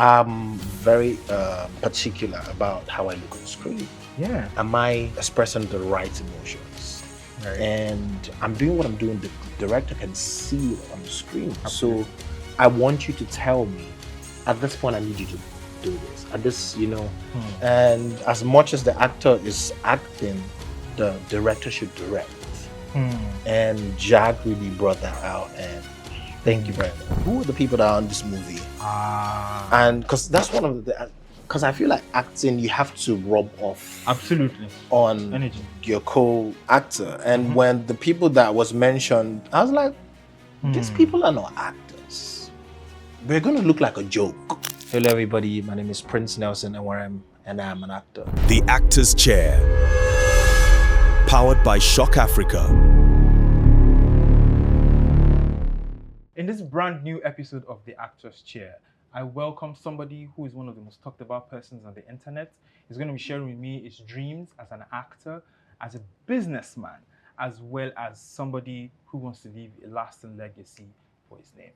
I'm very particular about how I look on screen. Yeah. Am I expressing the right emotions? Right. And I'm doing what I'm doing. The director can see it on the screen. Absolutely. So I want you to tell me, at this point, I need you to do this. At this, and as much as the actor is acting, the director should direct. And Jack really brought that out, and thank you very much. Who are the people that are on this movie? And because that's one of the, because I feel like acting, you have to rub off Absolutely. on Energy. your co-actor. And when the people that was mentioned, I was like, these people are not actors. They're going to look like a joke. Hello, everybody. My name is Prince Nelson Enwerem, and I am an actor. The Actor's Chair, powered by Shock Africa. In this brand new episode of The Actor's Chair, I welcome somebody who is one of the most talked about persons on the internet. He's going to be sharing with me his dreams as an actor, as a businessman, as well as somebody who wants to leave a lasting legacy for his name.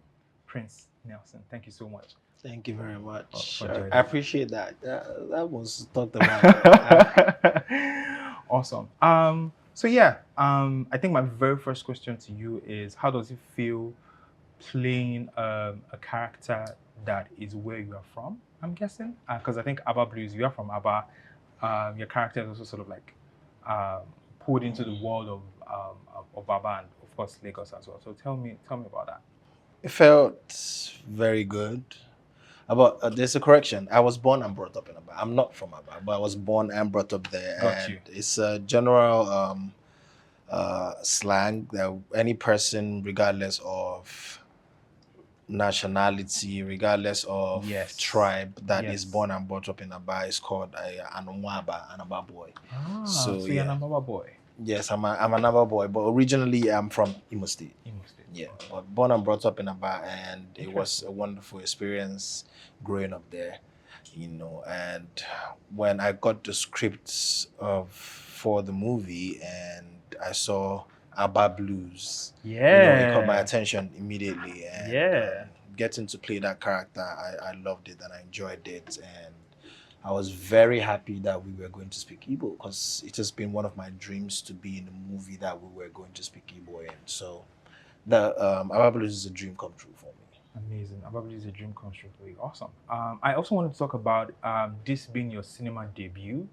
Prince Nelson, thank you so much. Thank you very much. For I appreciate that. That was talked about. Awesome. So I think my very first question to you is, how does it feel playing a character that is where you are from? I'm guessing because I think Aba Blues, you are from Aba. Your character is also sort of like pulled into the world of Aba and of course Lagos as well. So tell me about that. It felt very good. There's a correction. I was born and brought up in Aba. I'm not from Aba, but I was born and brought up there. Got you. It's a general slang that any person, regardless of nationality, regardless of tribe, that is born and brought up in Aba is called an Onwaba, an Aba boy. So you're an Aba boy. Yes, I'm an Aba boy, but originally I'm from Imo State. Yeah, but born and brought up in Aba, and it was a wonderful experience growing up there, And when I got the scripts for the movie and I saw Aba Blues, it caught my attention immediately. And getting to play that character, I loved it and I enjoyed it, and I was very happy that we were going to speak Igbo because it has been one of my dreams to be in a movie that we were going to speak Igbo in. So the Aba Blues is a dream come true for me. Amazing. Aba Blues is a dream come true for you. Awesome. I also wanted to talk about this being your cinema debut,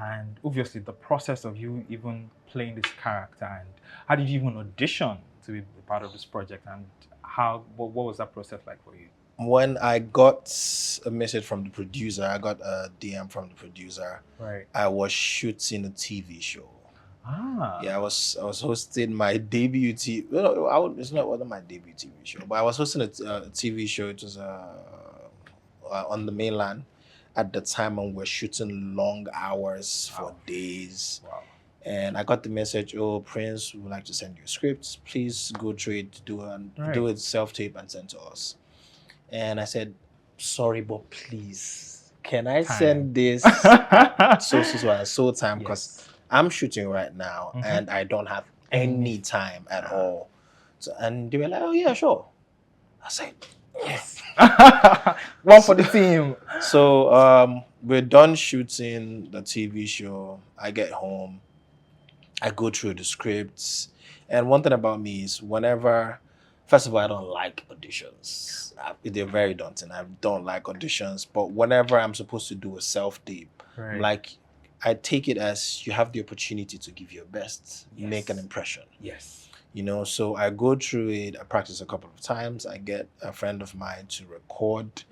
and obviously the process of you even playing this character, and how did you even audition to be part of this project, and what was that process like for you? When I got a message from the producer, I got a DM from the producer. Right. I was shooting a TV show. Yeah, I was hosting my debut TV. It's not wasn't my debut TV show, but I was hosting a TV show. It was on the mainland at the time, and we're shooting long hours for days. Wow. And I got the message, "Oh, Prince, we would like to send you a script. Please go through it, do it self-tape and send to us." And I said, "Sorry, but please, can I send this so time? Because I'm shooting right now and I don't have any time at all." So, and they were like, "Oh yeah, sure." I said, "Yes." One for the team. So we're done shooting the TV show. I get home, I go through the scripts, and one thing about me is first of all, I don't like auditions. They're very daunting. I don't like auditions, but whenever I'm supposed to do a self-tape, I take it as you have the opportunity to give your best, make an impression. Yes. So I go through it, I practice a couple of times, I get a friend of mine to record,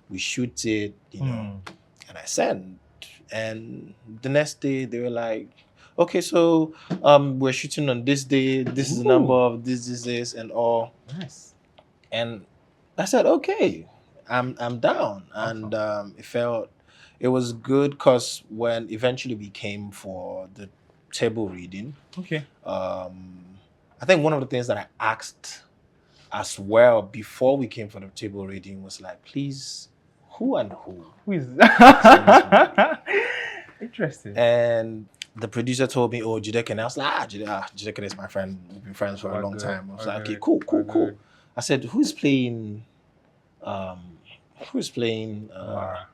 we shoot it, and I send. And the next day they were like, "Okay, so we're shooting on this day, this is the number of this, and all." Nice. And I said, "Okay, I'm down." Awesome. And it was good because when eventually we came for the table reading, I think one of the things that I asked as well before we came for the table reading was like, "Please, who and who?" Who is interesting. And the producer told me, "Oh, Jideke." And I was like, Jideke is my friend. We've been friends for a long time. I was like, "Okay, cool. I said, "Who's playing who's playing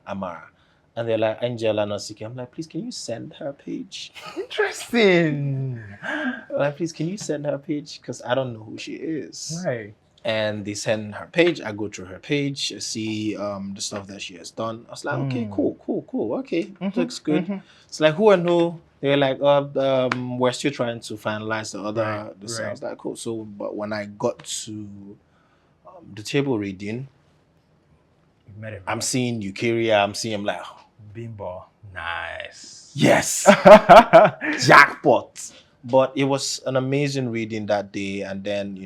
Amara? And they're like, Angela Nosiki. I'm like, please, can you send her page? Interesting. Like, please, can you send her page? Because I don't know who she is. Right. And they send her page. I go through her page, see the stuff that she has done. I was like, okay, cool. Okay, looks good. It's like, who and who? They're like, we're still trying to finalize the other. I was like, cool. So, but when I got to the table reading, I'm seeing Eukarya. I'm seeing him like, Bimbo. Nice. yes, jackpot. But it was an amazing reading that day, and then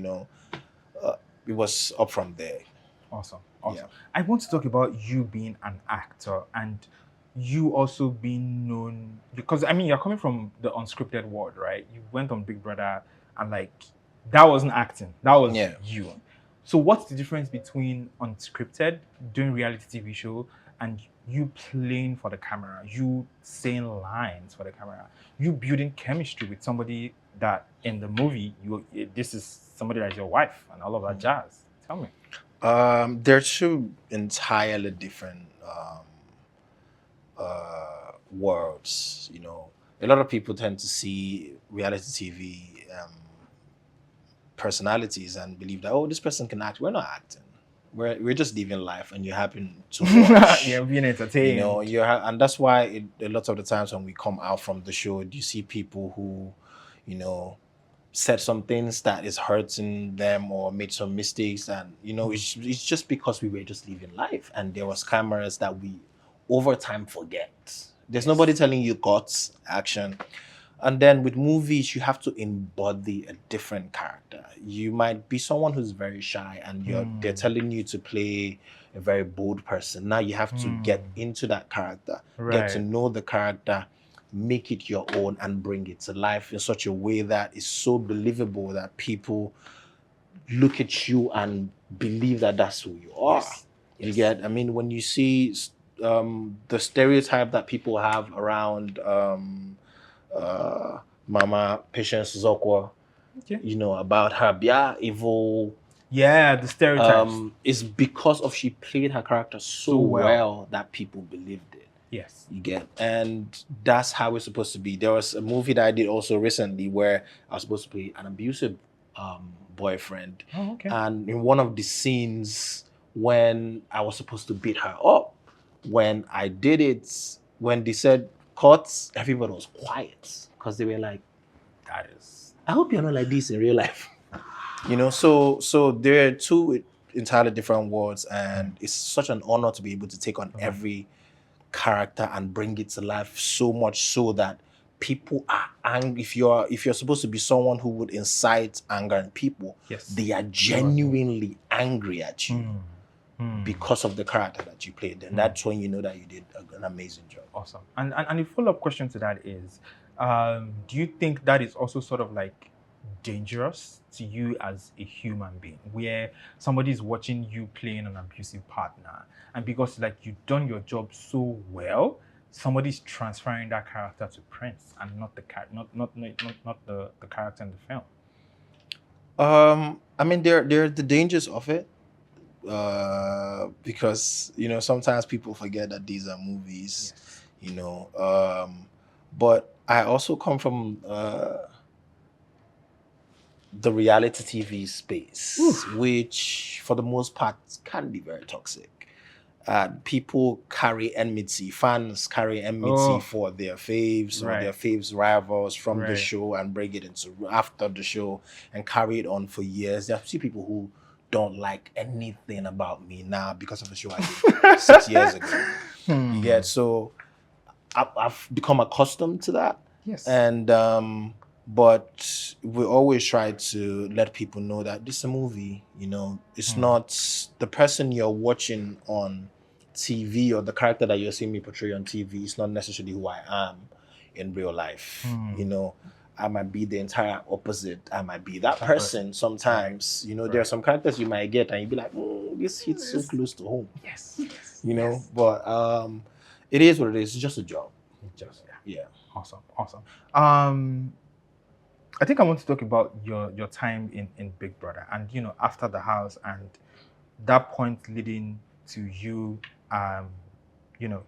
it was up from there. Awesome. Yeah. I want to talk about you being an actor and you also being known, because I mean you're coming from the unscripted world, right? You went on Big Brother and like that wasn't acting, that was you. So what's the difference between unscripted, doing reality TV show, and you playing for the camera, you saying lines for the camera, you building chemistry with somebody that in the movie this is somebody that's your wife and all of that jazz? Tell me. They're two entirely different worlds. A lot of people tend to see reality TV personalities and believe that, this person can act. We're not acting. We're just living life, and you happen to watch. You're being entertained. And that's why a lot of the times when we come out from the show, you see people who, said some things that is hurting them or made some mistakes, and it's just because we were just living life, and there was cameras that we over time forget. There's nobody telling you cuts, action. And then with movies, you have to embody a different character. You might be someone who's very shy, and they're telling you to play a very bold person. Now you have to get into that character, get to know the character, make it your own, and bring it to life in such a way that is so believable that people look at you and believe that that's who you are. You get? I mean, when you see the stereotype that people have around Mama Patience Zokwa, about her evil. Yeah, the stereotypes. Is because of she played her character so well that people believed it. Yes. You get? And that's how it's supposed to be. There was a movie that I did also recently where I was supposed to play an abusive boyfriend. Oh, okay. And in one of the scenes when I was supposed to beat her up, when I did it, when they said cuts, everybody was quiet because they were like, I hope you're not like this in real life. So there are two entirely different worlds, and it's such an honor to be able to take on every character and bring it to life, so much so that people are angry. If you're supposed to be someone who would incite anger in people, they are genuinely angry at you because of the character that you played. And that's when you know that you did an amazing job. Awesome. And a follow-up question to that is, do you think that is also sort of like dangerous to you as a human being, where somebody is watching you playing an abusive partner, and because like you've done your job so well, somebody's transferring that character to Prince and not the character in the film? I mean, there are the dangers of it, because sometimes people forget that these are movies. But I also come from the reality TV space, which for the most part can be very toxic. People carry enmity, fans carry enmity for their faves or their faves rivals from the show and bring it into after the show and carry it on for years. There are people who don't like anything about me now because of the show I did 6 years ago. Yeah, so I've become accustomed to that. Yes. And but we always try to let people know that this is a movie. It's not the person you're watching on TV or the character that you're seeing me portray on TV. It's not necessarily who I am in real life. I might be the entire opposite. I might be that person sometimes. There are some characters you might get and you'd be like, this hits so close to home. Yes. But it is what it is. It's just a job. Yeah. Awesome. I think I want to talk about your time in Big Brother and after the house and that point leading to you,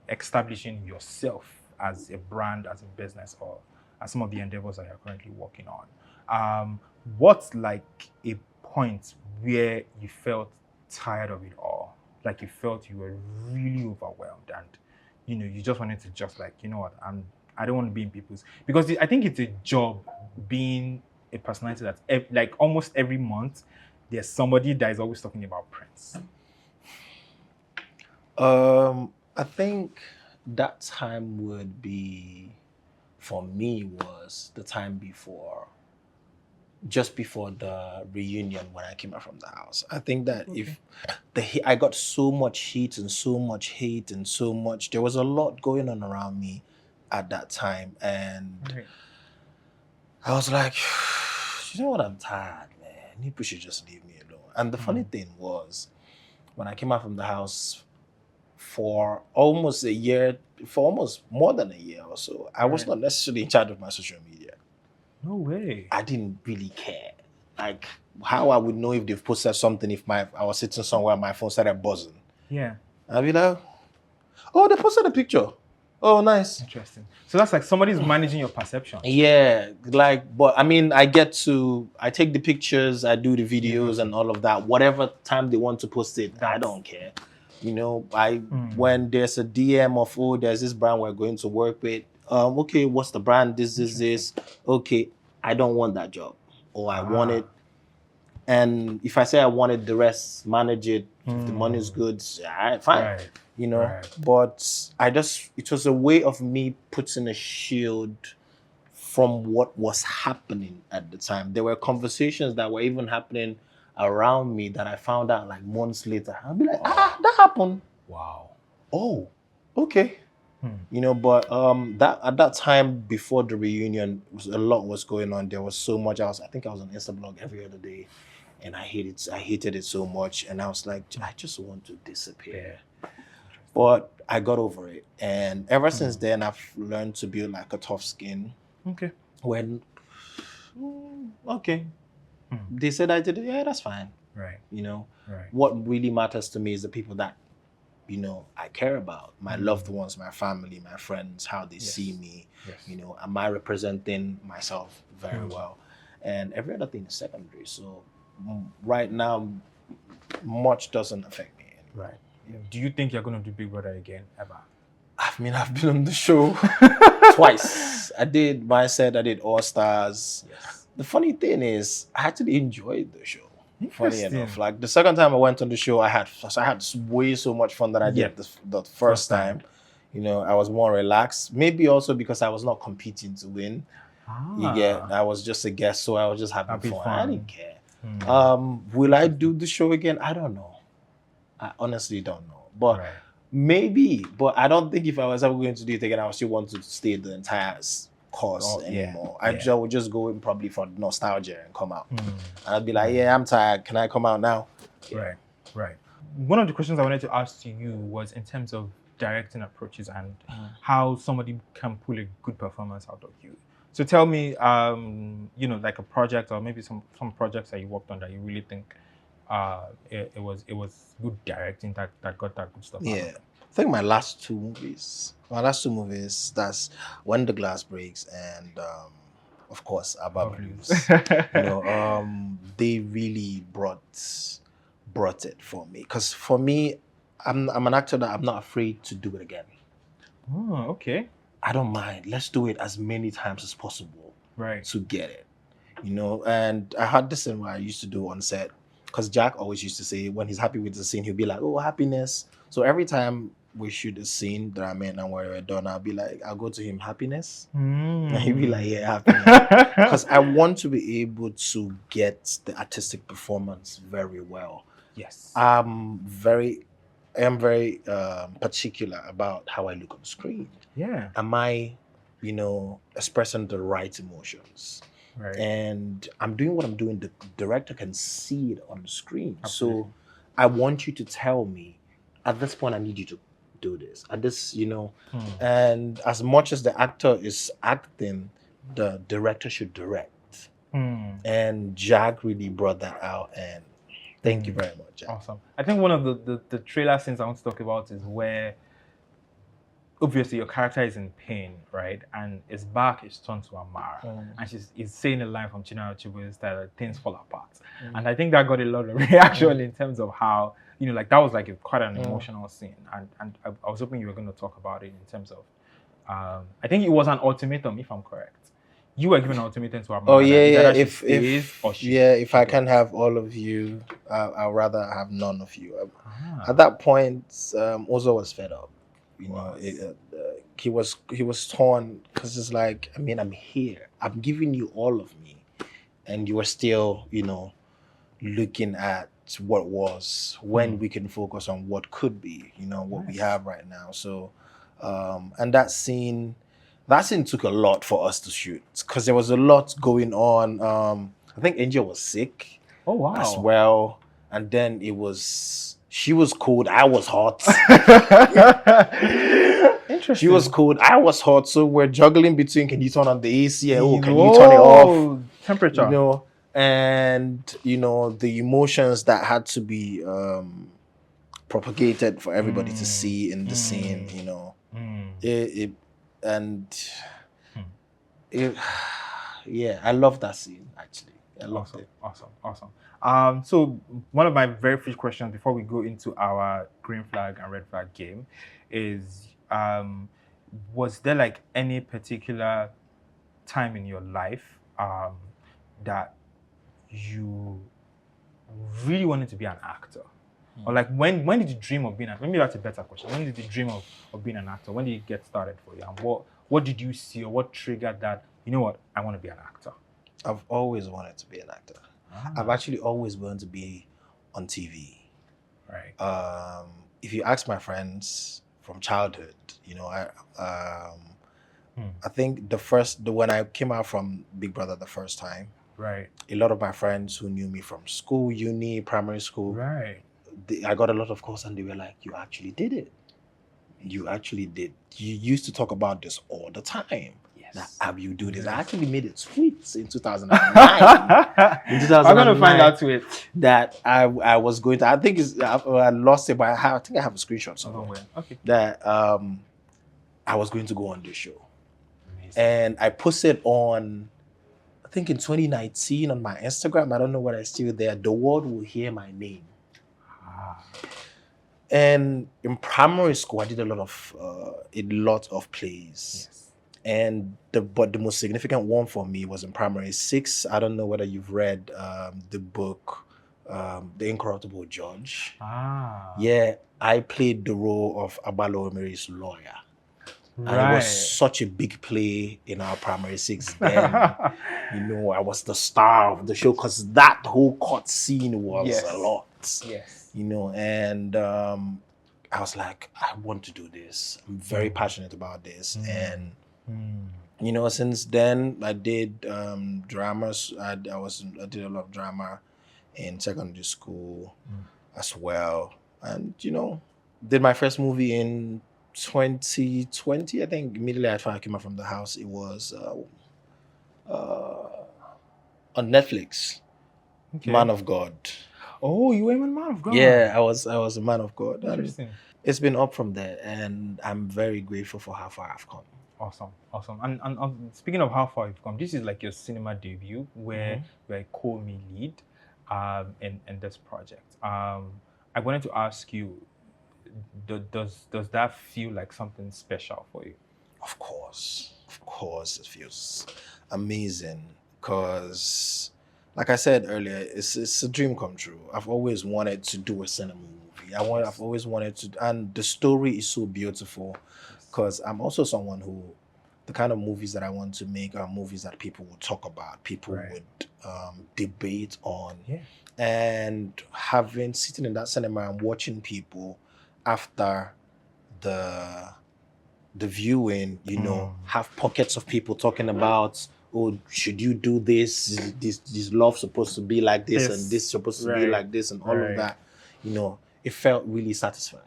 establishing yourself as a brand, as a business, or as some of the endeavors that you're currently working on? What's like a point where you felt tired of it all? Like you felt you were really overwhelmed and, you just wanted to just like, you know what, I don't want to be in people's, because I think it's a job being a personality that like almost every month there's somebody that is always talking about Prince. I think that time would be, for me, was the time just before the reunion when I came out from the house. I think that if I got so much heat and so much hate and so much, there was a lot going on around me at that time. And I was like, you know what, I'm tired, man. People should just leave me alone. And the funny thing was, when I came out from the house for almost more than a year or so, I was not necessarily in charge of my social media. No way. I didn't really care. Like, how I would know if they've posted something if I was sitting somewhere and my phone started buzzing. Yeah. I'd be like, oh, they posted a picture. Oh, nice. Interesting. So that's like somebody's managing your perception. Yeah, like, but I mean, I take the pictures, I do the videos and all of that. Whatever time they want to post it, I don't care. When there's a DM of, oh, there's this brand we're going to work with. Okay, what's the brand? This. Okay, I don't want that job. Or I want it. And if I say I want it, the rest, manage it. If the money's good, fine. Right. But it was a way of me putting a shield from what was happening at the time. There were conversations that were even happening around me that I found out like months later. I'll be like, that happened. Wow. Oh, okay. But that at that time before the reunion, a lot was going on. There was so much. I think I was on Instablog every other day, and I hated it so much. And I was like, I just want to disappear. But I got over it, and ever since then, I've learned to build like a tough skin. Okay. They said I did it. Yeah, that's fine. Right. Right. What really matters to me is the people that I care about, my loved ones, my family, my friends, how they see me. Yes. Am I representing myself very well? And every other thing is secondary. So right now, much doesn't affect me anymore. Right. Yeah. Do you think you're going to do Big Brother again, ever? I mean, I've been on the show twice. I did All Stars. Yes. The funny thing is, I actually enjoyed the show. Funny enough, like the second time I went on the show, I had way so much fun than I did the first time. I was more relaxed. Maybe also because I was not competing to win. I was just a guest, so I was just having fun. I didn't care. Will I do the show again? I don't know. I honestly don't know. But maybe. But I don't think if I was ever going to do it again, I would still want to stay the entire course anymore. I would just go in probably for nostalgia and come out. And I'd be like, I'm tired. Can I come out now? Yeah. Right. One of the questions I wanted to ask to you was in terms of directing approaches and how somebody can pull a good performance out of you. So tell me, like a project or maybe some projects that you worked on that you really think it was good directing that got that good stuff out of it. I think my last two movies, that's When the Glass Breaks and of course Abba Blues. They really brought it for me. Because for me, I'm an actor that I'm not afraid to do it again. Oh, okay. I don't mind. Let's do it as many times as possible. Right. To get it. And I had this thing where I used to do on set. Because Jack always used to say when he's happy with the scene, he'll be like, oh, happiness. So every time we shoot a scene that I'm in and we're done, I'll be like, I'll go to him, happiness. And he'll be like, yeah, happiness. Because I want to be able to get the artistic performance very well. Yes. I am very particular about how I look on screen. Yeah. Am I, expressing the right emotions? Right. And I'm doing what I'm doing. The director can see it on the screen. Absolutely. So I want you to tell me, at this point, I need you to do this. At this, and as much as the actor is acting, the director should direct. And Jack really brought that out. And Thank you very much. Jack. Awesome. I think one of the trailer scenes I want to talk about is where obviously your character is in pain, right? And his back is turned to Amara. And she's saying a line from Chinua Achebe's that things fall apart. And I think that got a lot of reaction in terms of how, you know, like that was like quite an emotional scene. And I was hoping you were going to talk about it in terms of, I think it was an ultimatum, if I'm correct. You were given an ultimatum to Amara. Oh yeah, yeah. If I can have all of you, I'd rather have none of you. At that point, Uzor was fed up. You know, he was torn because it's like, I mean, I'm here. I'm giving you all of me, and you are still, you know, looking at what was when we can focus on what could be. You know, what we have right now. So, and that scene took a lot for us to shoot because there was a lot going on. I think Angel was sick. Oh wow! As well, and then she was cold. I was hot. Interesting. She was cold. I was hot. So we're juggling between, can you turn on the AC? And, can you turn it off? Temperature. You know, and you know the emotions that had to be propagated for everybody to see in the scene. You know, yeah, I love that scene actually. I loved it. Awesome. So one of my very first questions before we go into our green flag and red flag game is, was there like any particular time in your life that you really wanted to be an actor? Or like when did you dream of being an actor? Maybe that's a better question. When did you dream of being an actor? When did it get started for you? And what did you see or what triggered that, you know what, I want to be an actor? I've always wanted to be an actor. I've actually always wanted to be on TV. Right. If you ask my friends from childhood, you know, I think when I came out from Big Brother the first time, right, a lot of my friends who knew me from school, uni, primary school, right, I got a lot of calls and they were like, you actually did it. You actually did. You used to talk about this all the time. Yes. Have you do this? I actually made a tweet in 2009. I'm gonna find that tweet that I was going to. I think I lost it, but I think I have a screenshot somewhere. Okay. That I was going to go on this show, and I posted on, I think in 2019 on my Instagram. I don't know whether it's still there. The world will hear my name. And in primary school, I did a lot of plays. Yes. And the most significant one for me was in primary 6. I don't know whether you've read the book, The Incorruptible Judge. Yeah, I played the role of Abalo Emery's lawyer. Right. And it was such a big play in our primary 6 then. You know, I was the star of the show because that whole court scene was a lot. Yes. You know, and I was like, I want to do this. I'm very passionate about this. And you know, since then I did dramas. I did a lot of drama in secondary school as well. And you know, did my first movie in 2020. I think immediately after I came out from the house, it was on Netflix. Okay. Man of God. Oh, you were a man of God. Yeah, I was a man of God. Interesting. It's been up from there, and I'm very grateful for how far I've come. Awesome. And speaking of how far you've come, this is like your cinema debut where you're a co-main lead in this project. I wanted to ask you, does that feel like something special for you? Of course, it feels amazing because, like I said earlier, it's a dream come true. I've always wanted to do a cinema movie. I've always wanted to, and the story is so beautiful because I'm also someone who, the kind of movies that I want to make are movies that people would talk about, people would debate on, and sitting in that cinema and watching people after the viewing, you know, have pockets of people talking about, oh, should you do this? This love supposed to be like this, and this supposed to be like this, and all of that. You know, it felt really satisfying.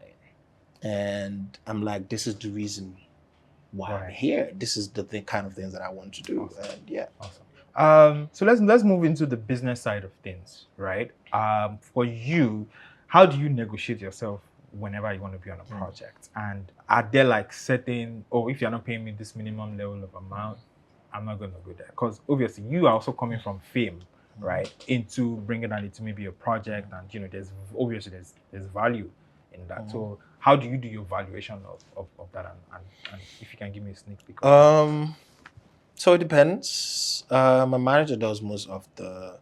And I'm like, this is the reason why I'm here. This is the kind of things that I want to do. Awesome. And yeah. Awesome. So let's move into the business side of things, right? For you, how do you negotiate yourself whenever you want to be on a project? And are there like certain, oh, if you're not paying me this minimum level of amount, I'm not going to go there? Because obviously you are also coming from fame, right, into bringing that into maybe a project, and there's obviously there's value in that. So how do you do your valuation of that, and if you can give me a sneak peek of that? So it depends. My manager does most of the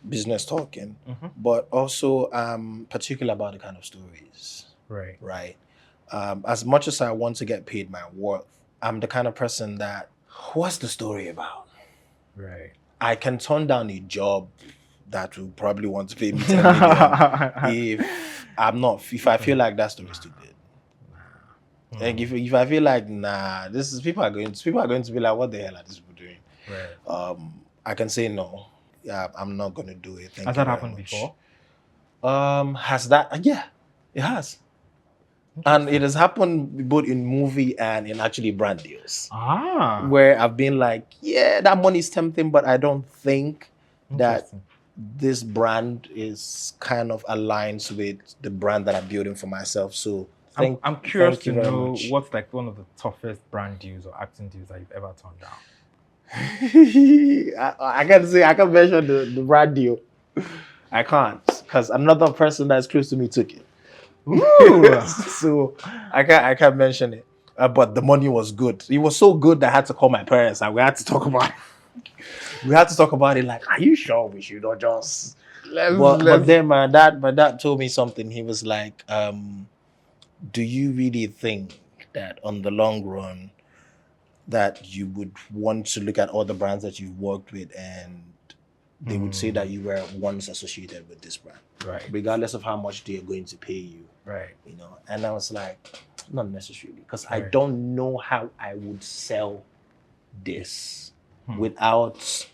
business talking, but also I'm particular about the kind of stories. Right. Right. As much as I want to get paid my worth, I'm the kind of person that, what's the story about? Right. I can turn down a job that will probably want to pay me 10 million if I feel like that story is too good. Like if I feel like people are going to be like, what the hell are these people doing? Right. I can say no. Yeah, I'm not gonna do it. Has that happened before? Has that? Yeah, it has. And it has happened both in movie and in actually brand deals. Where I've been like, yeah, that money is tempting, but I don't think that this brand is kind of aligns with the brand that I'm building for myself. So I'm curious to know what's like one of the toughest brand deals or acting deals that you've ever turned down. I can't mention the brand deal. I can't, because another person that's close to me took it. So I can't mention it. But the money was good. It was so good that I had to call my parents and we had to talk about it. We had to talk about it like, are you sure we should not just... But then my dad told me something. He was like, do you really think that on the long run that you would want to look at all the brands that you've worked with and they would say that you were once associated with this brand, right? Regardless of how much they are going to pay you, right? And I was like, not necessarily, because I don't know how I would sell this without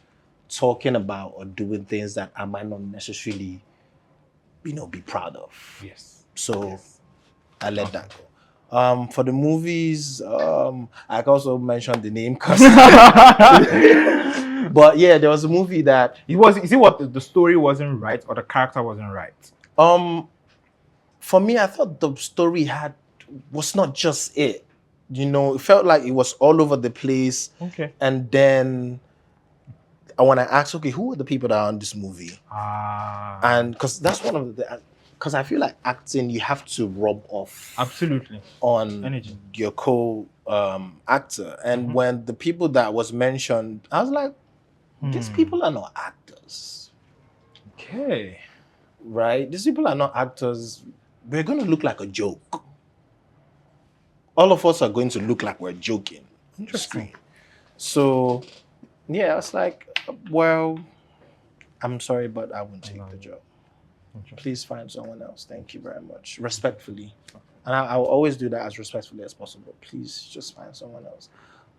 talking about or doing things that I might not necessarily, be proud of. Yes. So I let that go. For the movies, I can also mention the name because but yeah, there was a movie that is it what the story wasn't right or the character wasn't right? For me, I thought the story was not just it. It felt like it was all over the place. Okay. And then when I asked, okay, who are the people that are on this movie? And because that's one of the... Because I feel like acting, you have to rub off absolutely on energy your co-actor. And when the people that was mentioned, I was like, these people are not actors. Okay. Right? These people are not actors. We're going to look like a joke. All of us are going to look like we're joking on the screen. So, yeah, I was like, well, I'm sorry, but I won't take the job. Please find someone else. Thank you very much. Respectfully. And I will always do that as respectfully as possible. Please just find someone else.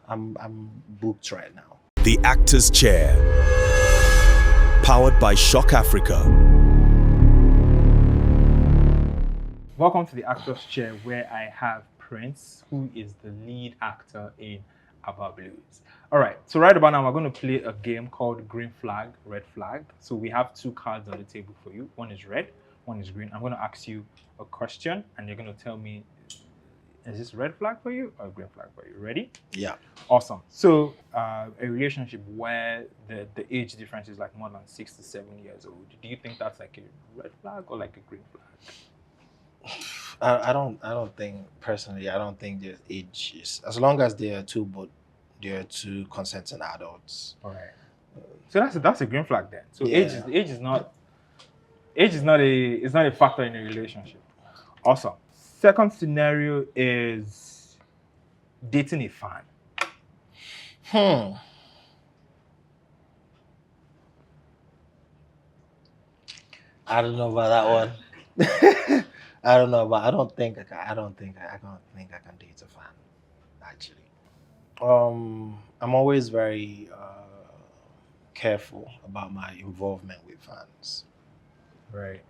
I'm booked right now. The Actor's Chair. Powered by Shock Africa. Welcome to the Actor's Chair, where I have Prince, who is the lead actor in Abba Blues. All right, so right about now, we're going to play a game called Green Flag, Red Flag. So we have two cards on the table for you. One is red, one is green. I'm going to ask you a question, and you're going to tell me, is this red flag for you or green flag for you? Ready? Yeah. Awesome. So a relationship where the age difference is like more than 6 to 7 years old, do you think that's like a red flag or like a green flag? I don't think, personally, I don't think there's ages. As long as they are two consenting adults. All right. So that's a green flag then. So age is not a factor in a relationship. Awesome. Second scenario is dating a fan. I don't know about that one. I don't know, but I don't think I can date a fan, actually. I'm always very careful about my involvement with fans. Right.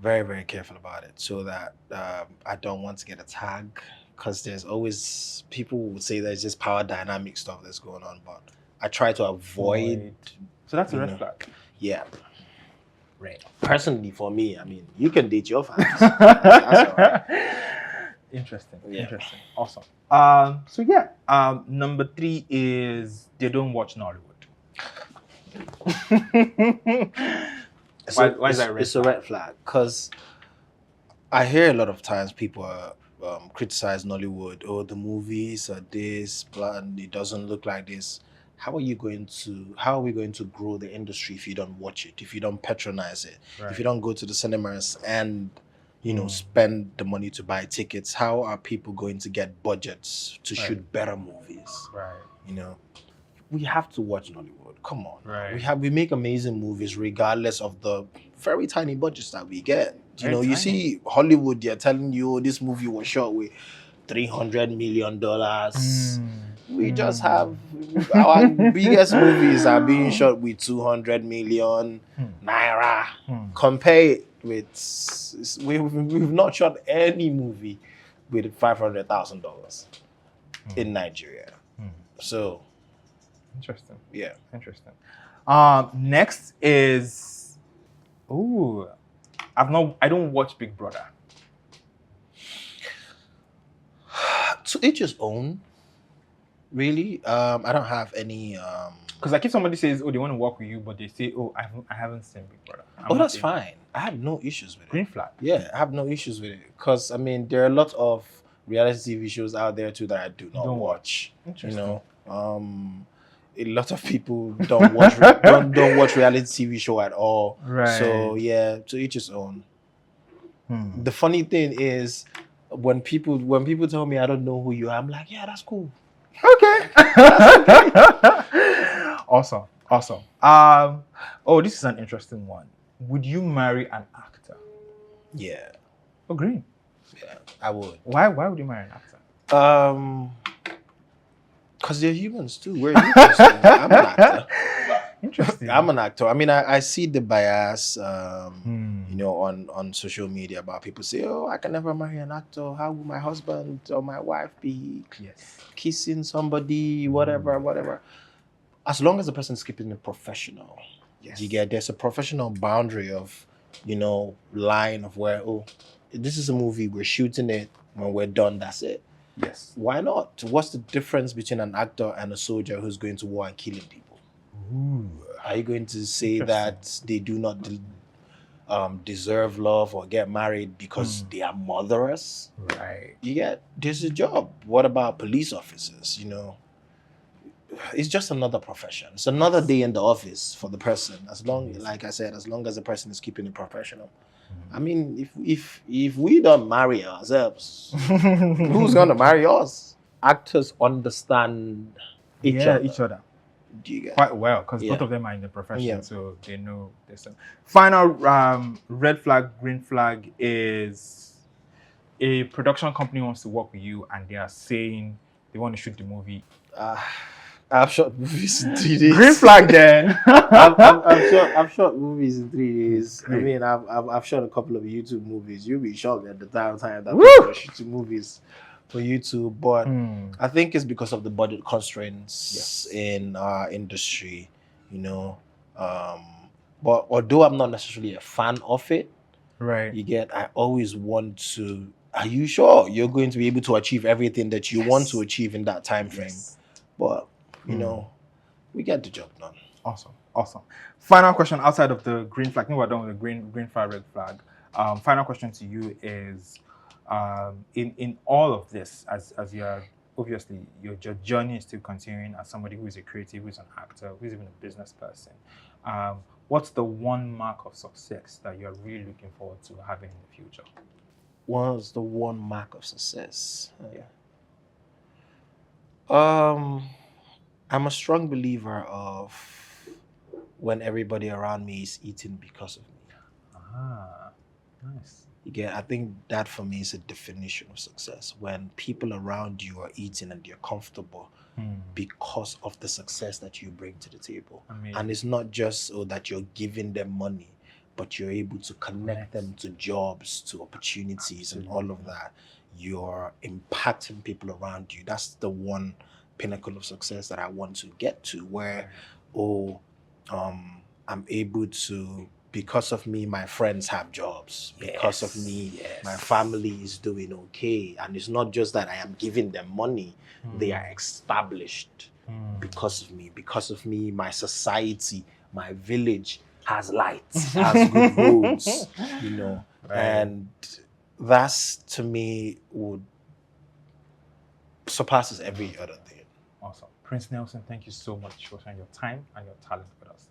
Very, very careful about it, so that I don't want to get a tag, because there's always people would say there's just power dynamic stuff that's going on, but I try to avoid. So that's a you red know, flag. Yeah. Right. Personally, for me, I mean, you can date your fans. That's all right. Interesting. Yeah. Interesting. Awesome. So yeah. Number 3 is they don't watch Nollywood. Why is that a red It's a red flag because I hear a lot of times people criticize Nollywood. Oh, the movies are this, blah, and it doesn't look like this. How are we going to grow the industry if you don't watch it, if you don't patronize it, Right. if you don't go to the cinemas and spend the money to buy tickets? How are people going to get budgets to shoot better movies? Right. We have to watch Nollywood. Come on. Right. We make amazing movies regardless of the very tiny budgets that we get. Very You tiny. see Hollywood, they're telling you this movie was shot with $300 million. We just have our biggest movies are being shot with 200 million naira. Compare it with we've not shot any movie with $500,000 in Nigeria. So Interesting. yeah. Interesting. Next is I don't watch Big Brother. To each his own. Really, I don't have any. Because like if somebody says, "Oh, they want to work with you," but they say, "Oh, I haven't seen Big Brother." That's fine. I have no issues with it. Green flag. Yeah, I have no issues with it because I mean there are a lot of reality TV shows out there too that I do not watch. Interesting. A lot of people don't watch don't watch reality TV show at all. Right. So yeah, to each his own. The funny thing is, when people tell me I don't know who you are, I'm like, yeah, that's cool. Okay. Awesome. This is an interesting one. Would you marry an actor? Yeah. Oh, green. Yeah, I would. Why would you marry an actor? Because they're humans too. We're humans too. I'm an actor. Interesting. I'm an actor. I mean, I see the bias, on social media about people say, "Oh, I can never marry an actor. How will my husband or my wife be kissing somebody, whatever?" As long as the person's keeping it professional, there's a professional boundary of, line of where this is a movie, we're shooting it, when we're done, that's it. Yes. Why not? What's the difference between an actor and a soldier who's going to war and killing people? Are you going to say that they do not deserve love or get married because they are murderers? Right. There's a job. What about police officers? It's just another profession. It's another day in the office for the person. Like I said, as long as the person is keeping it professional. I mean, if we don't marry ourselves, who's gonna marry us? Actors understand each other. Do you get quite well because both of them are in the profession, so they know this. Final red flag, green flag is a production company wants to work with you and they are saying they want to shoot the movie. I've shot movies in 3 days. Green flag then. I've shot movies in 3 days. Great. I mean, I've shot a couple of YouTube movies. You'll be shocked at the time that people are shooting movies for YouTube, but I think it's because of the budget constraints in our industry, But although I'm not necessarily a fan of it, right? I always want to. Are you sure you're going to be able to achieve everything that you want to achieve in that time frame? But we get the job done. Awesome. Final question outside of the green flag. I think we're done with the green flag, red flag. Final question to you is, in all of this, as you are obviously your journey is still continuing as somebody who is a creative, who is an actor, who is even a business person. What's the one mark of success that you're really looking forward to having in the future? What's the one mark of success? I'm a strong believer of when everybody around me is eating because of me. Nice. I think that for me is a definition of success. When people around you are eating and they're comfortable because of the success that you bring to the table. Amazing. And it's not just that you're giving them money, but you're able to connect them to jobs, to opportunities, and all of that. You're impacting people around you. That's the one pinnacle of success that I want to get to, where, I'm able to, because of me, my friends have jobs. Because of me, my family is doing okay. And it's not just that I am giving them money, they are established because of me. Because of me, my society, my village has lights, has good roads, and that's, to me, would surpasses every other thing. Awesome. Prince Nelson, thank you so much for sharing your time and your talent with us.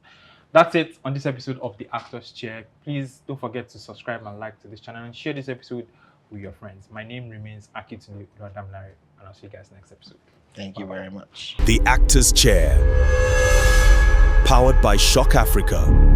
That's it on this episode of The Actor's Chair. Please don't forget to subscribe and like to this channel and share this episode with your friends. My name remains Akintunde Damilare, and I'll see you guys next episode. Thank you very much. The Actor's Chair. Powered by Shock Africa.